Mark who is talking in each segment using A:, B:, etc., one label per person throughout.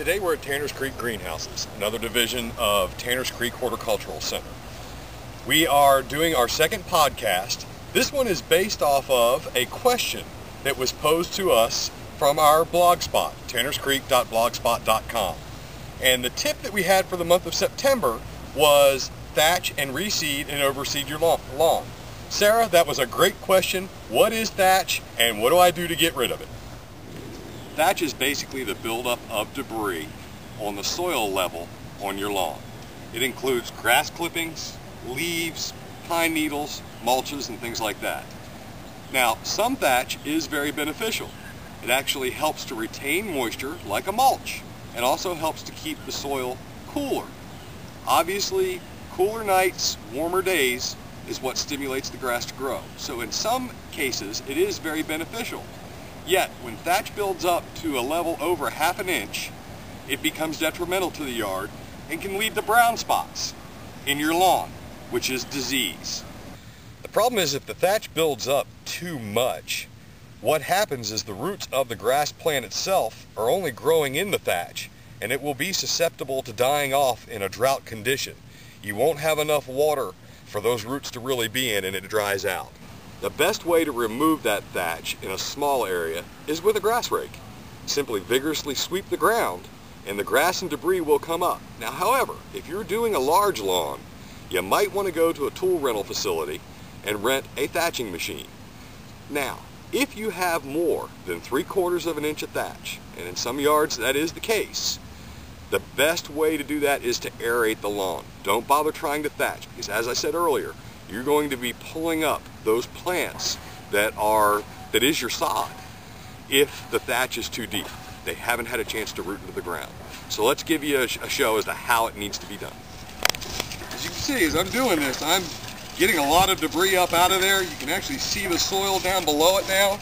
A: Today we're at Tanners Creek Greenhouses, another division of Tanners Creek Horticultural Center. We are doing our second podcast. This one is based off of a question that was posed to us from our blog spot, tannerscreek.blogspot.com. And the tip that we had for the month of September was thatch and reseed and overseed your lawn. Sarah, that was a great question. What is thatch and what do I do to get rid of it? Thatch is basically the buildup of debris on the soil level on your lawn. It includes grass clippings, leaves, pine needles, mulches, and things like that. Now, some thatch is very beneficial. It actually helps to retain moisture like a mulch and also helps to keep the soil cooler. Obviously, cooler nights, warmer days is what stimulates the grass to grow. So in some cases, it is very beneficial. Yet, when thatch builds up to a level over ½ inch, it becomes detrimental to the yard and can lead to brown spots in your lawn, which is disease. The problem is if the thatch builds up too much, what happens is the roots of the grass plant itself are only growing in the thatch, and it will be susceptible to dying off in a drought condition. You won't have enough water for those roots to really be in, and it dries out. The best way to remove that thatch in a small area is with a grass rake. Simply vigorously sweep the ground and the grass and debris will come up. Now, however, if you're doing a large lawn, you might want to go to a tool rental facility and rent a thatching machine. Now, if you have more than 3/4 of an inch of thatch, and in some yards that is the case, the best way to do that is to aerate the lawn. Don't bother trying to thatch because, as I said earlier, you're going to be pulling up those plants that is your sod if the thatch is too deep. They haven't had a chance to root into the ground. So let's give you a show as to how it needs to be done. As you can see, as I'm doing this, I'm getting a lot of debris up out of there. You can actually see the soil down below it now.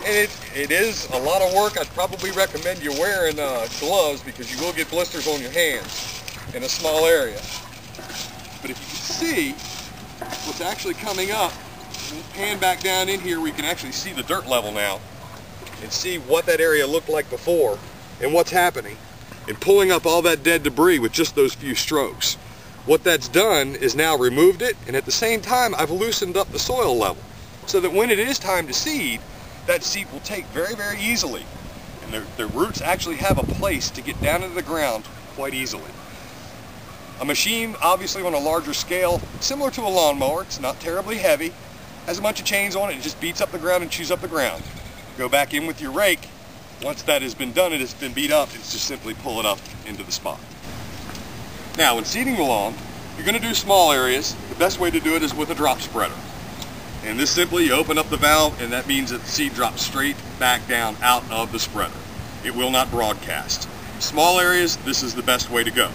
A: And it is a lot of work. I'd probably recommend you wearing gloves because you will get blisters on your hands in a small area. But if you can see what's actually coming up, we'll pan back down in here, we can actually see the dirt level now and see what that area looked like before and what's happening and pulling up all that dead debris with just those few strokes. What that's done is now removed it, and at the same time I've loosened up the soil level so that when it is time to seed, that seed will take very, very easily, and the roots actually have a place to get down into the ground quite easily. A machine, obviously on a larger scale, similar to a lawnmower, it's not terribly heavy, has a bunch of chains on it, it just beats up the ground and chews up the ground. Go back in with your rake. Once that has been done, it has been beat up, it's just simply pull it up into the spot. Now, when seeding the lawn, you're going to do small areas. The best way to do it is with a drop spreader. And this simply, you open up the valve, and that means that the seed drops straight back down out of the spreader. It will not broadcast. Small areas, this is the best way to go.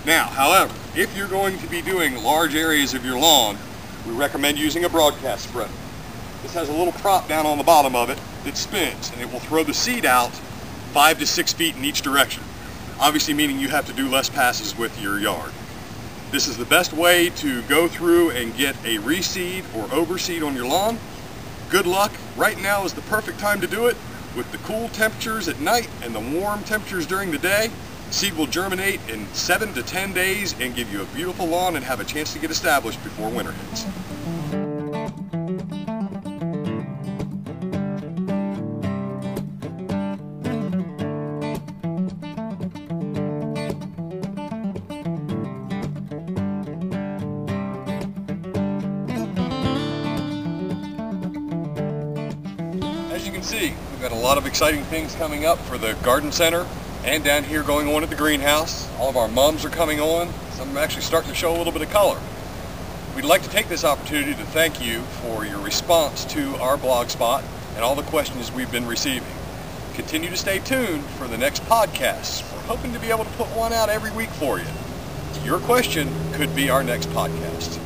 A: Now, however, if you're going to be doing large areas of your lawn, we recommend using a broadcast spreader. This has a little prop down on the bottom of it that spins, and it will throw the seed out 5 to 6 feet in each direction. Obviously meaning you have to do less passes with your yard. This is the best way to go through and get a reseed or overseed on your lawn. Good luck. Right now is the perfect time to do it. With the cool temperatures at night and the warm temperatures during the day, seed will germinate in 7 to 10 days and give you a beautiful lawn and have a chance to get established before winter hits. As you can see, we've got a lot of exciting things coming up for the garden center and down here going on at the greenhouse. All of our mums are coming on. Some are actually starting to show a little bit of color. We'd like to take this opportunity to thank you for your response to our blog spot and all the questions we've been receiving. Continue to stay tuned for the next podcasts. We're hoping to be able to put one out every week for you. Your question could be our next podcast.